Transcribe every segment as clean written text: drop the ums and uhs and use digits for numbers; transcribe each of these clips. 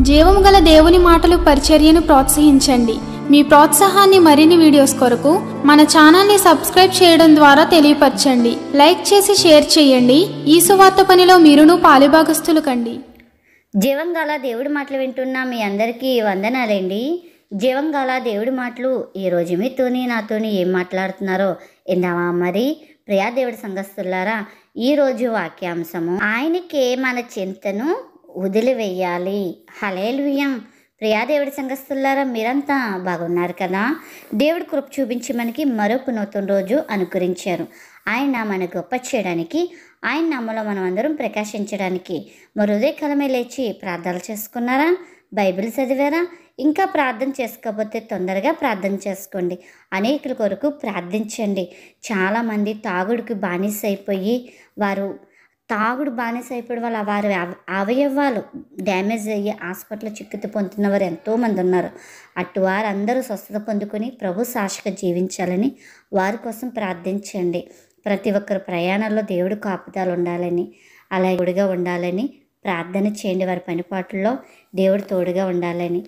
జీవము గల దేవుని మాటలు పరిచర్యను ప్రోత్సహించండి. మీ ప్రోత్సాహాన్ని మరిన్ని వీడియోస్ కొరకు మన ఛానల్ని సబ్స్క్రైబ్ చేయడం ద్వారా తెలియపరచండి. లైక్ చేసి షేర్ చేయండి. ఈ సువార్త పనిలో మీరును పాలుభాగస్తులు కండి. జీవం గల దేవుడి మాటలు వింటున్న మీ అందరికీ వందనాలండి. జీవం గల దేవుడి మాటలు ఈరోజు మీతోని నాతోని ఏం మాట్లాడుతున్నారో ఇందామా మరి. ప్రియా దేవుడి సంఘస్థులారా, ఈరోజు వాక్యాంశము ఆయనకే మన చింతను వదిలివేయాలి. హల్లెలూయా. ప్రియా దేవుడి సంఘస్థులారా, మీరంతా బాగున్నారు కదా? దేవుడి కృప చూపించి మనకి మరొక నూతన రోజు అనుకరించారు. ఆయన మన గొప్ప చేయడానికి, ఆయన నామములో మనం అందరం ప్రకాశించడానికి మరో ఉదయకాలమే లేచి ప్రార్థనలు చేసుకున్నారా? బైబిల్ చదివారా? ఇంకా ప్రార్థన చేసుకోకపోతే తొందరగా ప్రార్థన చేసుకోండి. అనేకుల కొరకు ప్రార్థించండి. చాలామంది తాగుడికి బానిస అయిపోయి తాగుడు బానిస అయిపోయి వారి అవయవాలు డ్యామేజ్ అయ్యి హాస్పిటల్లో చికిత్స పొందుతున్న వారు ఎంతోమంది ఉన్నారు. అటు వారు అందరూ స్వస్థత పొందుకొని ప్రభు సాక్షిగా జీవించాలని వారి కోసం ప్రార్థించండి. ప్రతి ఒక్కరు ప్రయాణంలో దేవుడు కాపుదలు ఉండాలని, అలాగే తోడుగా ఉండాలని ప్రార్థన చేయండి. వారి పనిపాట్లలో దేవుడు తోడుగా ఉండాలని.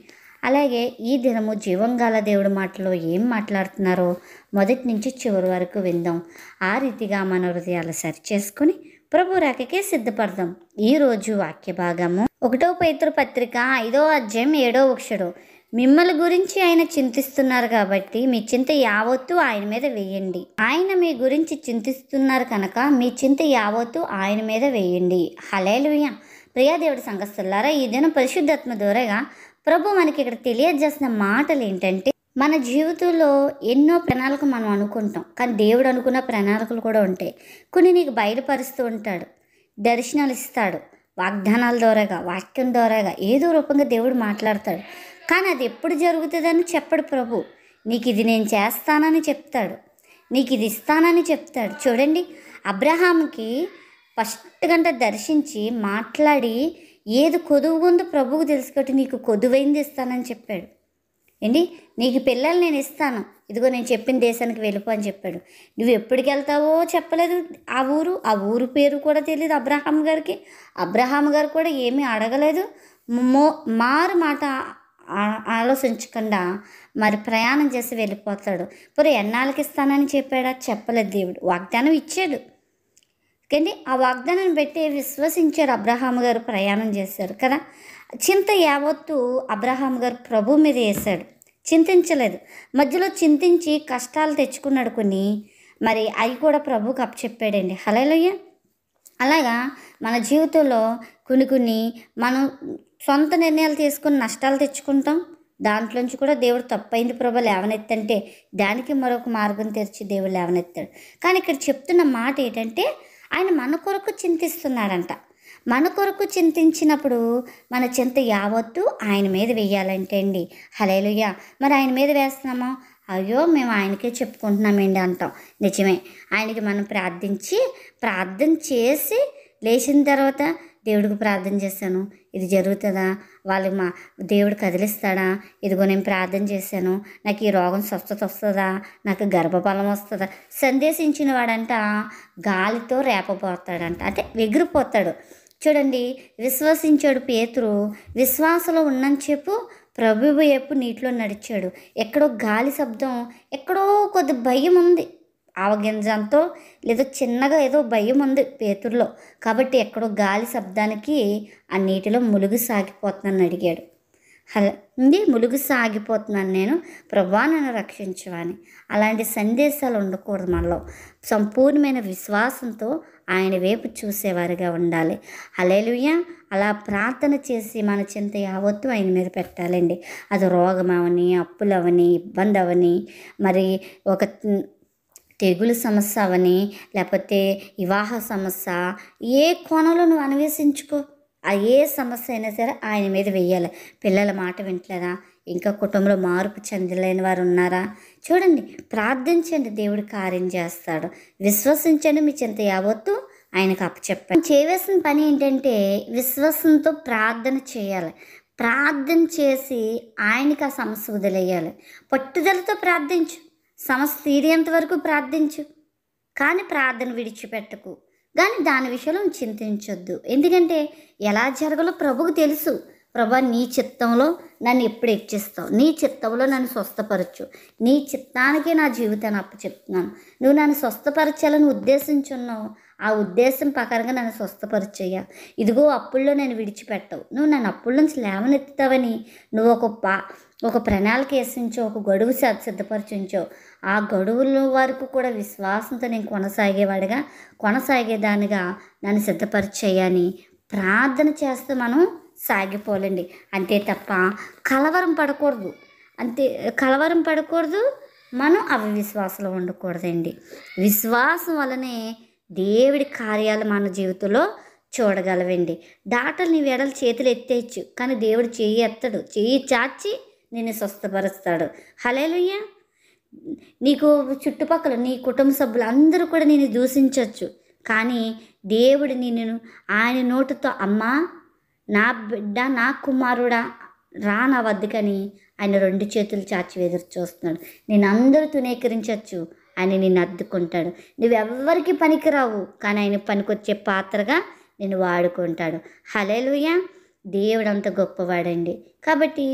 అలాగే ఈ దినము జీవంగాల దేవుడి మాటలో ఏం మాట్లాడుతున్నారో మొదటి నుంచి చివరి వరకు విందాం. ఆ రీతిగా మన హృదయాలు సరి చేసుకుని ప్రభు రాకకే సిద్ధపడదాం. ఈరోజు వాక్య భాగము 1 పేతురు పత్రిక 5వ అధ్యాయం 7వ వచనం. మిమ్మల్ని గురించి ఆయన చింతిస్తున్నారు కాబట్టి మీ చింత యావత్తు ఆయన మీద వేయండి. ఆయన మీ గురించి చింతిస్తున్నారు కనుక మీ చింత యావత్తు ఆయన మీద వేయండి. హల్లెలూయా. ప్రియా దేవుడి సంఘస్థులారా, ఈ దినం పరిశుద్ధాత్మ ద్వారాగా ప్రభు మనకి ఇక్కడ తెలియజేసిన మాటలు ఏంటంటే, మన జీవితంలో ఎన్నో ప్రణాళికలు మనం అనుకుంటాం, కానీ దేవుడు అనుకున్న ప్రణాళికలు కూడా ఉంటాయి. కొన్ని నీకు బయలుపరుస్తూ ఉంటాడు, దర్శనాలు ఇస్తాడు, వాగ్దానాల ద్వారాగా, వాక్యం ద్వారాగా ఏదో రూపంగా దేవుడు మాట్లాడతాడు. కానీ అది ఎప్పుడు జరుగుతుందని చెప్పడు ప్రభు. నీకు ఇది నేను చేస్తానని చెప్తాడు, నీకు ఇది ఇస్తానని చెప్తాడు. చూడండి, అబ్రహాంకి ఫస్ట్ గంట దర్శించి మాట్లాడి ఏది కొదువుందో ప్రభువుకు తెలుసుకొని నీకు కొదువైంది ఇస్తానని చెప్పాడు. ఏంటి, నీకు పిల్లలు నేను ఇస్తాను, ఇదిగో నేను చెప్పిన దేశానికి వెళ్ళిపో అని చెప్పాడు. నువ్వు ఎప్పటికి వెళ్తావో చెప్పలేదు. ఆ ఊరు పేరు కూడా తెలియదు అబ్రహాం గారికి. అబ్రహాం గారు కూడా ఏమీ అడగలేదు. మారు మాట ఆలోచించకుండా మరి ప్రయాణం చేసి వెళ్ళిపోతాడు. ఇప్పుడు ఎన్నాళ్ళకి ఇస్తానని చెప్పాడా? చెప్పలేదు. దేవుడు వాగ్దానం ఇచ్చాడు, కానీ ఆ వాగ్దానాన్ని బట్టి విశ్వసించారు అబ్రహాం గారు, ప్రయాణం చేశారు కదా. చింత యావత్తు అబ్రహాం గారు ప్రభు మీద వేశాడు, చింతించలేదు. మధ్యలో చింతించి కష్టాలు తెచ్చుకున్నాడు కొన్ని, మరి అవి కూడా ప్రభువుకి అప్పచెప్పాడండి. హల్లెలూయా. అలాగా మన జీవితంలో కొన్ని మనం సొంత నిర్ణయాలు తీసుకుని నష్టాలు తెచ్చుకుంటాం. దాంట్లోంచి కూడా దేవుడు తప్పైంది ప్రభు లేవనెత్తంటే దానికి మరొక మార్గం తెరిచి దేవుడు లేవనెత్తాడు. కానీ ఇక్కడ చెప్తున్న మాట ఏంటంటే, ఆయన మన కొరకు చింతిస్తున్నాడంట. మన కొరకు చింతించినప్పుడు మన చింత యావత్తు ఆయన మీద వేయాలంటే అండి. హల్లెలూయా. మరి ఆయన మీద వేస్తున్నామో, అయ్యో మేము ఆయనకే చెప్పుకుంటున్నామండి అంటాం. నిజమే, ఆయనకి మనం ప్రార్థన చేసి లేచిన తర్వాత దేవుడికి ప్రార్థన చేశాను, ఇది జరుగుతుందా, మా దేవుడు కదిలిస్తాడా, ఇదిగో నేను ప్రార్థన చేశాను, నాకు ఈ రోగం స్వస్థత వస్తుందా, నాకు గర్భఫలం వస్తుందా. సందేశించిన వాడంట గాలితో రేపపోతాడంట, అంటే ఎగిరిపోతాడు. చూడండి, విశ్వసించాడు పేతురు. విశ్వాసంలో ఉన్నంతసేపు ప్రభువు వైపు నీటిలో నడిచాడు. ఎక్కడో గాలి శబ్దం, ఎక్కడో కొద్ది భయం ఉంది, ఆవగింజంతో లేదా చిన్నగా ఏదో భయం ఉంది పేతురులో. కాబట్టి ఎక్కడో గాలి శబ్దానికి ఆ నీటిలో ములుగు సాగిపోతున్నాను అడిగాడు. ములుగు సాగిపోతున్నాను నేను, ప్రభువా నన్ను రక్షించవని. అలాంటి సందేశాలు ఉండకూడదు మనలో. సంపూర్ణమైన విశ్వాసంతో ఆయన వైపు చూసేవారిగా ఉండాలి. హల్లెలూయా. అలా ప్రార్థన చేసి మన చింత యావత్తు ఆయన మీద పెట్టాలండి. అది రోగం అవని, అప్పులవని, ఇబ్బంది అవని, మరి ఒక తెగులు సమస్య అవని, లేకపోతే వివాహ సమస్య, ఏ కోణంలో నువ్వు అన్వేషించుకో. ఏ సమస్య అయినా సరే ఆయన మీద వెయ్యాలి. పిల్లల మాట వింటలేదా, ఇంకా కుటుంబంలో మార్పు చెందలేని వారు ఉన్నారా? చూడండి, ప్రార్థించండి, దేవుడు కార్యం చేస్తాడు. విశ్వసించండి, మీ చింత యావత్తు ఆయనకు అప్పచెప్పండి. చేయవలసిన పని ఏంటంటే విశ్వాసంతో ప్రార్థన చేయాలి. ప్రార్థన చేసి ఆయనకి ఆ సమస్య వదిలేయాలి. పట్టుదలతో ప్రార్థించు, సమస్య తీరేంత వరకు ప్రార్థించు, కానీ ప్రార్థన విడిచిపెట్టకు. కానీ దాని విషయంలో చింతించొద్దు. ఎందుకంటే ఎలా జరగాలో ప్రభువుకు తెలుసు. ప్రభా నీ చిత్తంలో నన్ను ఎప్పుడు హెచ్చిస్తావు, నీ చిత్తంలో నన్ను స్వస్థపరచు, నీ చిత్తానికే నా జీవితాన్ని అప్పచెప్తున్నాను. నువ్వు నన్ను స్వస్థపరచాలని ఉద్దేశించున్నావు, ఆ ఉద్దేశం ప్రకారంగా నన్ను స్వస్థపరిచయ్యా. ఇదిగో అప్పుల్లో నేను విడిచిపెట్టవు, నువ్వు నన్ను అప్పుల నుంచి లేవనెత్తుతావని నువ్వు ఒక ప్రణాళిక వేసించో, ఒక గడువు సిద్ధపరిచించో. ఆ గడువుల వరకు కూడా విశ్వాసంతో నేను కొనసాగేదానిగా నన్ను సిద్ధపరిచయ్యని ప్రార్థన చేస్తే మనం సాగిపోలేండి. అంతే తప్ప కలవరం పడకూడదు, మనం అవిశ్వాసంలో ఉండకూడదండి. విశ్వాసం వల్లనే దేవుడి కార్యాలు మన జీవితంలో చూడగలవండి. డాక్టర్ నీ వెడలు చేతులు ఎత్తేయచ్చు, కానీ దేవుడు చెయ్యి ఎత్తడు, చెయ్యి చాచి నిన్ను స్వస్థపరుస్తాడు. హల్లెలూయా. నీకు చుట్టుపక్కల నీ కుటుంబ సభ్యులు అందరూ కూడా నిన్ను దూషించవచ్చు, కానీ దేవుడు నిన్ను ఆయన నోటితో అమ్మా నా బిడ్డ నా కుమారుడా రా నా వద్దకని ఆయన 2 చేతులు చాచి ఎదురు చూస్తున్నాడు. నేను అందరూ తునీకరించవచ్చు, ఆయన నిన్ను అద్దుకుంటాడు. నువ్వెవ్వరికి పనికిరావు, కానీ ఆయన పనికొచ్చే పాత్రగా నిన్ను వాడుకుంటాడు. హల్లెలూయా. దేవుడు అంత గొప్పవాడండి. కాబట్టి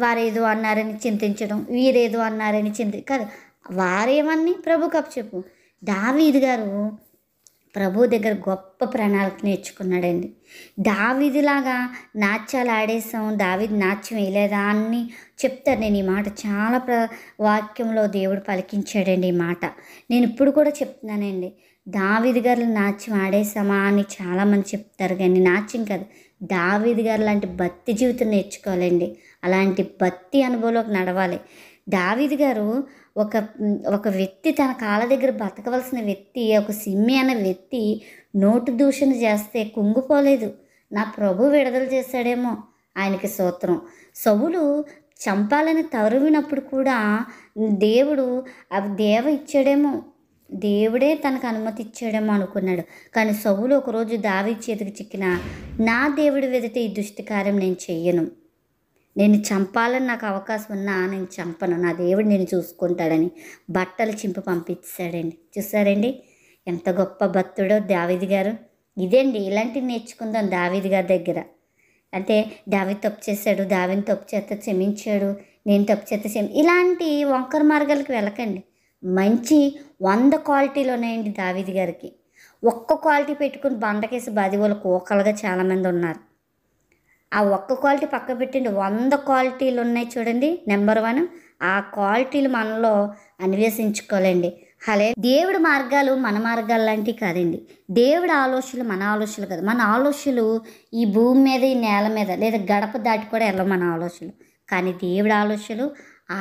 వారేదో అన్నారని చింతించడం, వీరేదో అన్నారని కాదు, వారేమని ప్రభుకు అప్పచెప్పు. దావీదు గారు ప్రభు దగ్గర గొప్ప ప్రణాళిక నేర్చుకున్నాడండి. దావీదులాగా నాట్యాలు ఆడేసాం, దావీదు నాట్యం వేయలేదా అని చెప్తారు. నేను ఈ మాట చాలా వాక్యంలో దేవుడు పలికించాడండి. ఈ మాట నేను ఇప్పుడు కూడా చెప్తున్నానండి. దావీదు గారు నాట్యం ఆడేసామా అని చాలామంది చెప్తారు, కానీ నాట్యం కాదు, దావీదు గారు లాంటి భక్తి జీవితం నేర్చుకోవాలండి. అలాంటి భక్తి అనుభవంలోకి నడవాలి. దావీదు గారు ఒక వ్యక్తి తన కాళ్ళ దగ్గర బతకవలసిన వ్యక్తి, ఒక సిమ్మి అనే వ్యక్తి నోటు దూషణ చేస్తే కుంగిపోలేదు. నా ప్రభు విడుదల చేశాడేమో, ఆయనకి స్తోత్రం. సౌలు చంపాలని తరువినప్పుడు కూడా దేవుడు ఇచ్చాడేమో, దేవుడే తనకు అనుమతి ఇచ్చాడేమో అనుకున్నాడు. కానీ సౌలు ఒకరోజు దావీదు చేతికి చిక్కిన, నా దేవుడి ఎదుట ఈ దుష్టి కార్యం నేను చెయ్యను, నేను చంపాలని నాకు అవకాశం ఉన్నా నేను చంపను, నా దేవుడు నేను చూసుకుంటాడని బట్టలు చింపి పంపించాడండి. చూసారండి ఎంత గొప్ప భక్తుడో దావీదు గారు. ఇదేండి ఇలాంటివి నేర్చుకుందాం దావీదు గారి దగ్గర. అంటే దావీదు తప్పు చేశాడు, దావీదుని తప్పు చేస్తే క్షమించాడు, నేను తప్పు చేస్తే ఇలాంటి వంకర మార్గాలకు వెళ్ళకండి. మంచి 100 క్వాలిటీలు ఉన్నాయండి దావీదు గారికి. ఒక్క క్వాలిటీ పెట్టుకుని బండకేసి బాధివాళ్ళు కోకలుగా చాలామంది ఉన్నారు. ఆ ఒక్క క్వాలిటీ పక్క పెట్టండి, 100 క్వాలిటీలు ఉన్నాయి చూడండి. నెంబర్ 1 ఆ క్వాలిటీలు మనలో అన్వేషించుకోవాలండి. దేవుడి మార్గాలు మన మార్గాలు లాంటివి కాదండి. దేవుడి ఆలోచనలు మన ఆలోచనలు కాదు. మన ఆలోచనలు ఈ భూమి మీద, ఈ నేల మీద, లేదా గడప దాటి కూడా వెళ్ళవు మన ఆలోచనలు. కానీ దేవుడి ఆలోచనలు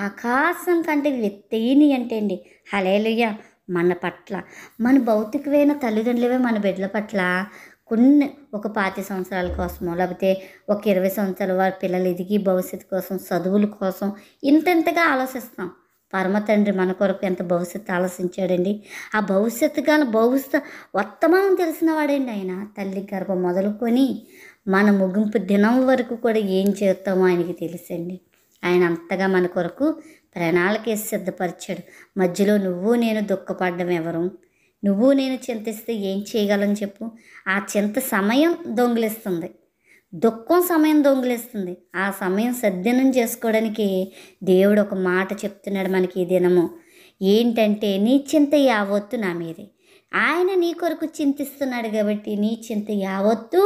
ఆకాశం కంటే ఎత్తైనవి అంటే అండి. హల్లెలూయా. మన పట్ల, మన భౌతికమైన తల్లిదండ్రులవే మన బిడ్డల పట్ల ఒక 25 సంవత్సరాల కోసమో, లేకపోతే ఒక 20 సంవత్సరాల వారి పిల్లలు ఎదిగి భవిష్యత్తు కోసం, చదువుల కోసం ఇంతగా ఆలోచిస్తాం. పరమ తండ్రి మన కొరకు ఎంత భవిష్యత్తు ఆలోచించాడండి. ఆ భవిష్యత్తు వర్తమానం తెలిసిన వాడండి ఆయన. తల్లి గర్భం మొదలుకొని మన ముగింపు దినం వరకు కూడా ఏం చేస్తామో ఆయనకి తెలుసండి. ఆయన అంతగా మన కొరకు ప్రణాళిక సిద్ధపరిచాడు. మధ్యలో నువ్వు నేను దుఃఖపడ్డం ఎవరు? నువ్వు నేను చింతిస్తే ఏం చేయగలని చెప్పు. ఆ చింత సమయం దొంగిలిస్తుంది, దుఃఖం సమయం దొంగిలిస్తుంది. ఆ సమయం సద్దినం చేసుకోవడానికి దేవుడు ఒక మాట చెప్తున్నాడు మనకి ఈ దినము. ఏంటంటే నీ చింత యావత్తు నా మీదే. ఆయన నీ కొరకు చింతిస్తున్నాడు కాబట్టి నీ చింత యావత్తు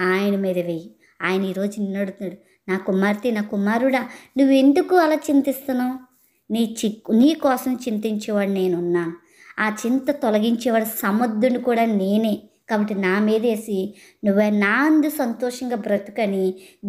ఆయన మీద వెయ్యి. ఆయన ఈరోజు నిన్ను అడుగుతున్నాడు, నా కుమార్తె, నా కుమారుడా, నువ్వెందుకు అలా చింతిస్తున్నావు? నీ కోసం చింతించేవాడు నేనున్నాను. ఆ చింత తొలగించేవాడు సమర్థుని కూడా నేనే. కాబట్టి నా మీదేసి నువ్వు నా అందు సంతోషంగా బ్రతుకని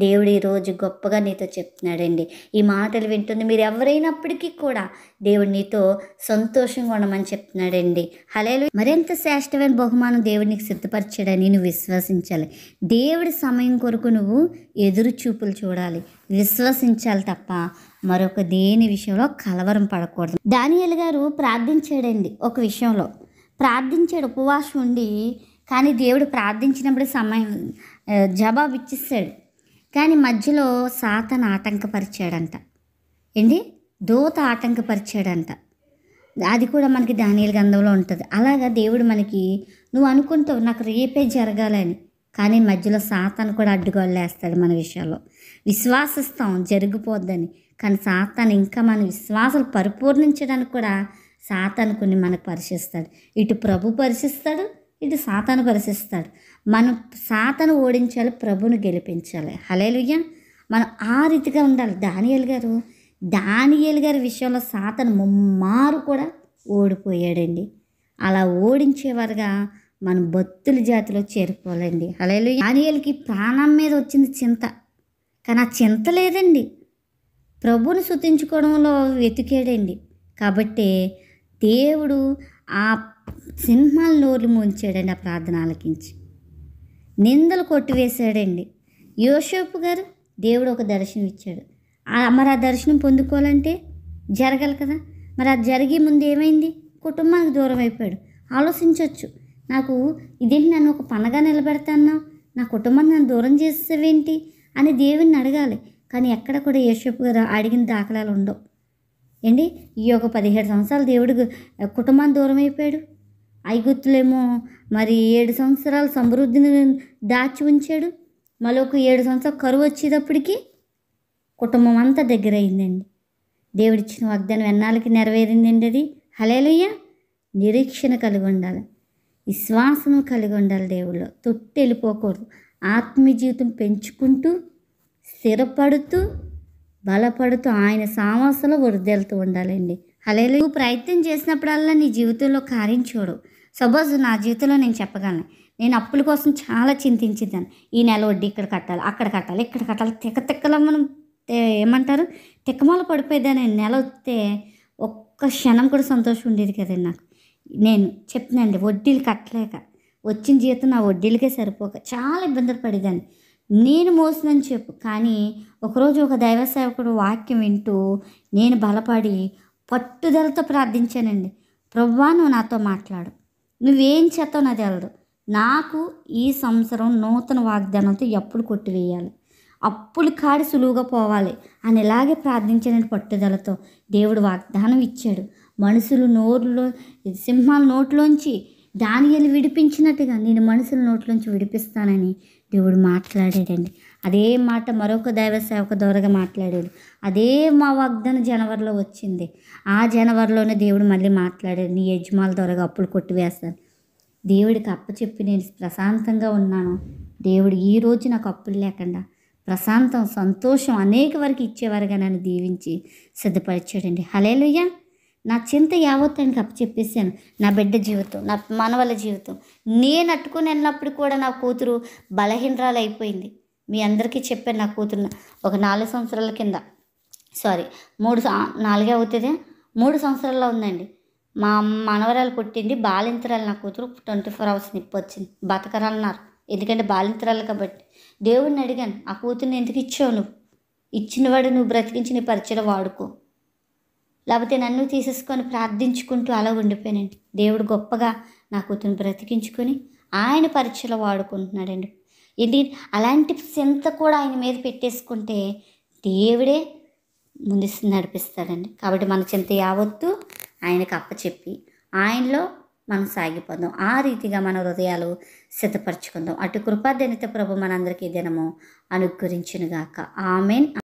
దేవుడు ఈరోజు గొప్పగా నీతో చెప్తున్నాడండి. ఈ మాటలు వింటుంది మీరు ఎవరైనప్పటికీ కూడా దేవుడు నీతో సంతోషంగా ఉండమని చెప్తున్నాడండి. హల్లెలూయా. మరింత శ్రేష్టమైన బహుమానం దేవుడు నీకు సిద్ధపరిచాడని నువ్వు విశ్వసించాలి. దేవుడి సమయం కొరకు నువ్వు ఎదురు చూపులు చూడాలి, విశ్వసించాలి తప్ప మరొక దేని విషయంలో కలవరం పడకూడదు. దానియేలు గారు ప్రార్థించాడండి. ఒక విషయంలో ప్రార్థించాడు, ఉపవాసం ఉండి. కానీ దేవుడు ప్రార్థించినప్పుడు జవాబు ఇచ్చేసాడు. కానీ మధ్యలో సాతాను ఆటంకపరిచాడంట. దూత ఆటంకపరిచాడంట. అది కూడా మనకి దానియేలు గ్రంథంలో ఉంటుంది. అలాగా దేవుడు మనకి, నువ్వు అనుకుంటావు నాకు రేపే జరగాలని, కానీ మధ్యలో సాతాను కూడా అడ్డుగోలేస్తాడు మన విషయాల్లో. విశ్వాసిస్తాం జరిగిపోద్దని, కానీ సాతాను ఇంకా మన విశ్వాసాలు పరిపూర్ణించడానికి కూడా సాతాను కొన్ని మనకు పరీక్షిస్తాడు. ఇటు ప్రభు పరీక్షిస్తాడు, ఇటు సాతాను పరీక్షిస్తాడు. మనం సాతాను ఓడించాలి, ప్రభుని గెలిపించాలి. హల్లెలూయా. మనం ఆ రీతిగా ఉండాలి. దానియేలు గారి విషయంలో సాతాను ముమ్మారు కూడా ఓడిపోయాడండి. అలా ఓడించేవారుగా మనం భక్తుల జాతిలో చేరుకోవాలండి. హల్లెలూయా. దానియేలుకి ప్రాణం మీద వచ్చింది చింత, కానీ ఆ చింత లేదండి, ప్రభుని స్తుతించుకోవడంలో వెతికాడండి. కాబట్టి దేవుడు ఆ సింహాల నోర్లు ముంచాడండి. ఆ ప్రార్థన ఆలకించి నిందలు కొట్టివేశాడండి. యోసేపు గారు దేవుడు ఒక దర్శనం ఇచ్చాడు. మరి ఆ దర్శనం పొందుకోవాలంటే జరగాలి కదా. మరి అది జరిగే ముందు ఏమైంది? కుటుంబానికి దూరం అయిపోయాడు. ఆలోచించవచ్చు, నాకు ఇదేంటి, నన్ను ఒక పనగా నిలబెడతాను, నా కుటుంబాన్ని నన్ను దూరం చేసేవేంటి అని దేవుడిని అడగాలి. కానీ ఎక్కడ కూడా యోసేపు గారు అడిగిన దాఖలాలు ఉండవు ఏంటి. ఈ ఒక 17 సంవత్సరాలు దేవుడు కుటుంబాన్ని దూరం అయిపోయాడు. ఐగుప్తులేమో మరి 7 సంవత్సరాలు సమృద్ధిని దాచి ఉంచాడు. మళ్ళీ ఒక 7 సంవత్సరాలు కరువు వచ్చేటప్పటికి కుటుంబం అంతా దగ్గర అయిందండి. దేవుడిచ్చిన వాగ్దానం ఎన్నాళ్ళకి నెరవేరిందండి అది. హల్లెలూయా. నిరీక్షణ కలిగి ఉండాలి, విశ్వాసం కలిగి ఉండాలి. దేవుళ్ళు తొట్టి వెళ్ళిపోకూడదు. ఆత్మీయ జీవితం పెంచుకుంటూ స్థిరపడుతూ బలపడుతూ ఆయన సామస్యలో వృద్ధులుతూ ఉండాలండి. హల్లెలూయా. నువ్వు ప్రయత్నం చేసినప్పుడల్లా నీ జీవితంలో కార్యం చూడు. సపోజ్ నా జీవితంలో నేను చెప్పగలను, నేను అప్పుల కోసం చాలా చింతించేదాన్ని. ఈ నెల వడ్డీ ఇక్కడ కట్టాలి, అక్కడ కట్టాలి, ఇక్కడ కట్టాలి, తిక్కలో మనం ఏమంటారు తిక్కమాల పడిపోయేదాన్ని. నెల వస్తే ఒక్క క్షణం కూడా సంతోషం ఉండేది కదండి నాకు. నేను చెప్తున్నాండి, వడ్డీలు కట్టలేక వచ్చిన జీతం నా వడ్డీలకే సరిపోక చాలా ఇబ్బందులు పడేదాన్ని. నేను మోసనని చెప్పు, కానీ ఒకరోజు ఒక దైవ సేవకుడు వాక్యం వింటూ నేను బలపడి పట్టుదలతో ప్రార్థించానండి. ప్రభువా, నువ్వు నాతో మాట్లాడు, నువ్వేం చేస్తావు నాది తెలదు, నాకు ఈ సంవత్సరం నూతన వాగ్దానంతో ఎప్పుడు కొట్టివేయాలి, అప్పులు కాడి సులువుగా పోవాలి అని ఇలాగే ప్రార్థించానండి పట్టుదలతో. దేవుడు వాగ్దానం ఇచ్చాడు. మనుషులు నోరులో సింహాల నోట్లోంచి దానియేలు విడిపించినట్టుగా నేను మనుషుల నోట్లోంచి విడిపిస్తానని దేవుడు మాట్లాడాడండి. అదే మాట మరొక దైవ సేవక ద్వారాగా మాట్లాడాడు. అదే మా వాగ్దానం జనవరిలో వచ్చింది. ఆ జనవరిలోనే దేవుడు మళ్ళీ మాట్లాడాడు, నీ యజమానుల ద్వారాగా అప్పులు కొట్టివేస్తాను. దేవుడికి అప్పచెప్పి నేను ప్రశాంతంగా ఉన్నాను. దేవుడు ఈరోజు నాకు అప్పులు లేకుండా ప్రశాంతం సంతోషం అనేక వరకు ఇచ్చేవారుగా నన్ను దీవించి సిద్ధపరిచాడండి. హల్లెలూయా. నా చింత యావత్తానికి అప్పచెప్పేసాను. నా బిడ్డ జీవితం, నా మనవల జీవితం నేను అట్టుకొని వెళ్ళినప్పుడు కూడా నా కూతురు బలహీనరాలు అయిపోయింది. మీ అందరికీ చెప్పాను, నా కూతురు ఒక 4 సంవత్సరాల కింద 4 అవుతుంది, 3 సంవత్సరాల్లో ఉందండి. మా మనవరాలు పుట్టింది, బాలింతరాలు. నా కూతురు 24 hours నొప్పి వచ్చింది, బతకరన్నారు. ఎందుకంటే బాలింతరాలు కాబట్టి. దేవుడిని అడిగాను, ఆ కూతుర్ని ఎందుకు ఇచ్చావు, నువ్వు ఇచ్చినవాడు నువ్వు బ్రతికించి నీ పరిచయం వాడుకో, లేకపోతే నన్ను తీసేసుకొని ప్రార్థించుకుంటూ అలా ఉండిపోయానండి. దేవుడు గొప్పగా నా కూతురుని బ్రతికించుకొని ఆయన పరిచయలో వాడుకుంటున్నాడండి. ఏంటి అలాంటి చింత కూడా ఆయన మీద పెట్టేసుకుంటే దేవుడే ముందు నడిపిస్తాడండి. కాబట్టి మన చింత యావత్తు ఆయనకు అప్పచెప్పి ఆయనలో మనం సాగిపోదాం. ఆ రీతిగా మన హృదయాలు సిద్ధపరచుకుందాం. అటు కృపాదనిత ప్రభు మనందరికీ దినము అనుగ్రహించునుగాక. ఆమేన్.